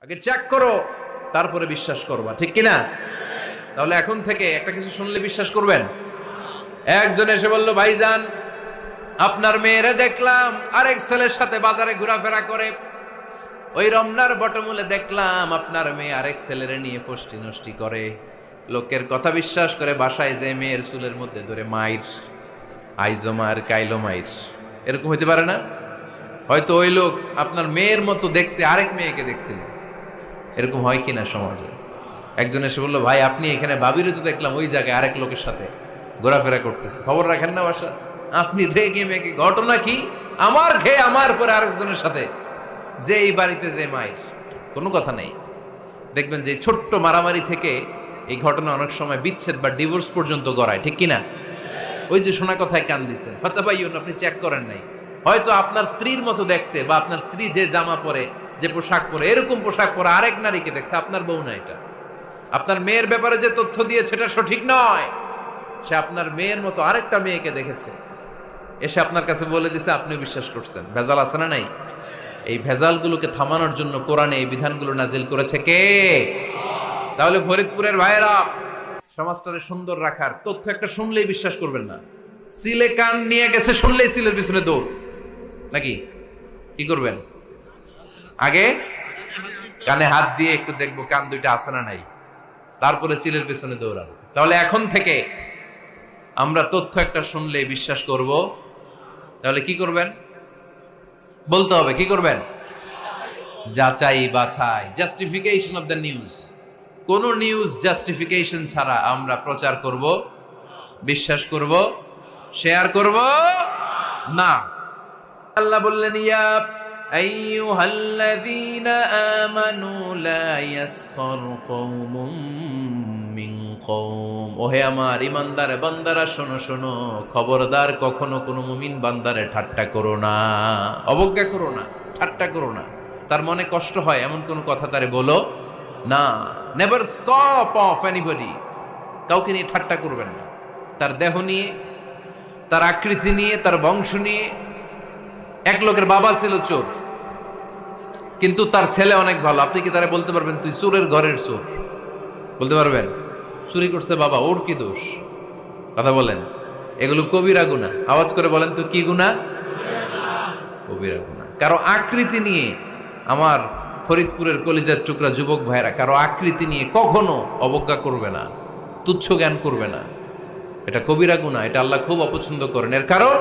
আগে চেক করো, তারপরে বিশ্বাস করবা, ঠিক কিনা? তাহলে এখন থেকে একটা কিছু শুনলে বিশ্বাস করবেন। একজন এসে বলল, ভাইজান আপনার মেয়েরা দেখলাম আরেক ছেলের সাথে বাজারে ঘোরাফেরা করে, ওই রমনার বটমূলে দেখলাম আপনার মেয়ে আরেক ছেলেরে নিয়ে ফষ্টি নষ্টি করে, লোকের কথা বিশ্বাস করে বাসায় যে মেয়ের চুলের মধ্যে ধরে মাইর, আইজো মায়ের কাইলো মাইর। এরকম হইতে পারে না? হয়তো ওই লোক আপনার মেয়ের মতো দেখতে আরেক মেয়েকে দেখছিল। এরকম হয় কিনা সমাজে? একজন এসে বললো, ভাই আপনি এখানে ভাবিরে তো দেখলাম ওই জায়গায় আরেক লোকের সাথে ঘোরাফেরা করতেছে, খবর রাখেন না বাসা? আপনি রেগে মেগে, ঘটনা কি? আমার খেয়ে আমার পরে আরেকজনের সাথে, যে এই বাড়িতে যে মায়ের, কোনো কথা নেই। দেখবেন যে ছোট্ট মারামারি থেকে এই ঘটনা অনেক সময় বিচ্ছেদ বা ডিভোর্স পর্যন্ত গড়ায়, ঠিক কিনা? ওই যে শোনা কথায় কান দিচ্ছেন, ফাতাবাইয়ুন, আপনি চেক করেন নাই। হয়তো আপনার স্ত্রীর মতো দেখতে বা আপনার স্ত্রী যে জামা পরে, যে পোশাক পরে, এরকম পোশাক পরে আরেক নারীকে দেখছে, আপনার বউ না এটা। আপনার মেয়ের ব্যাপারে যে তথ্য দিয়েছে এটা সঠিক নয়, সে আপনার মেয়ের মতো আরেকটা মেয়েকে দেখেছে, এসে আপনার কাছে বলে দিছে, আপনিও বিশ্বাস করছেন। ভেজাল আছে না নাই? এই ভেজালগুলোকে থামানোর জন্য কোরআনে এই বিধানগুলো নাজিল করেছে কে? তাহলে ফরিদপুরের ভাইয়েরা, সমাজটারে সুন্দর রাখার তথ্য একটা শুনলেই বিশ্বাস করবেন না। সিলে কান নিয়ে গেছে শুনলেই সিলের পিছনে দৌড়, নাকি? কি করবেন? আগে কানে হাত দিয়ে একটু দেখবো কান দুইটা আছে না নাই, তারপরে চিলের পিছনে দৌড়ান। তাহলে এখন থেকে আমরা তথ্য একটা শুনলেই বিশ্বাস করব। তাহলে কি করবেন? বলতে হবে কি করবেন? যাচাই বাছাই, জাস্টিফিকেশন অফ দ্য নিউজ। কোন নিউজ জাস্টিফিকেশন ছাড়া আমরা প্রচার করব, বিশ্বাস করব, শেয়ার করব না। আল্লাহ বললেন, ইয়া আইয়ুহাল্লাযীনা আমানু লা ইয়াসখার কওমুম মিন কওম। ওহে আমার ঈমানদার বান্দারা, শোনো শোনো, খবরদার কখনো কোনো মুমিন বান্দারে ঠাট্টা করো না, অবজ্ঞা করো না, ঠাট্টা করো না। তার মনে কষ্ট হয় এমন কোনো কথা তারে বলো না। Never scoff of anybody. কাউকে নিয়ে ঠাট্টা করবেন না, তার দেহ নিয়ে, তার আকৃতি নিয়ে, তার বংশ নিয়ে। এক লোকের বাবা ছিল চোর, কিন্তু তার ছেলে অনেক ভালো। আপনি কি তারা বলতে পারবেন তুই চোরের ঘরের চোর? বলতে পারবেন? চুরি করছে বাবা, ওর কি দোষ? কথা বলেন। এগুলো কবিরা গুনাহ। আওয়াজ করে বলেন তো, কি গুনাহ? কবিরা গুনাহ। কারো আকৃতি নিয়ে, আমার ফরিদপুরের কলিজার টুকরা যুবক ভাইরা, কারো আকৃতি নিয়ে কখনো অবজ্ঞা করবে না, তুচ্ছ জ্ঞান করবে না। এটা কবিরা গুনাহ, এটা আল্লাহ খুব অপছন্দ করেন। এর কারণ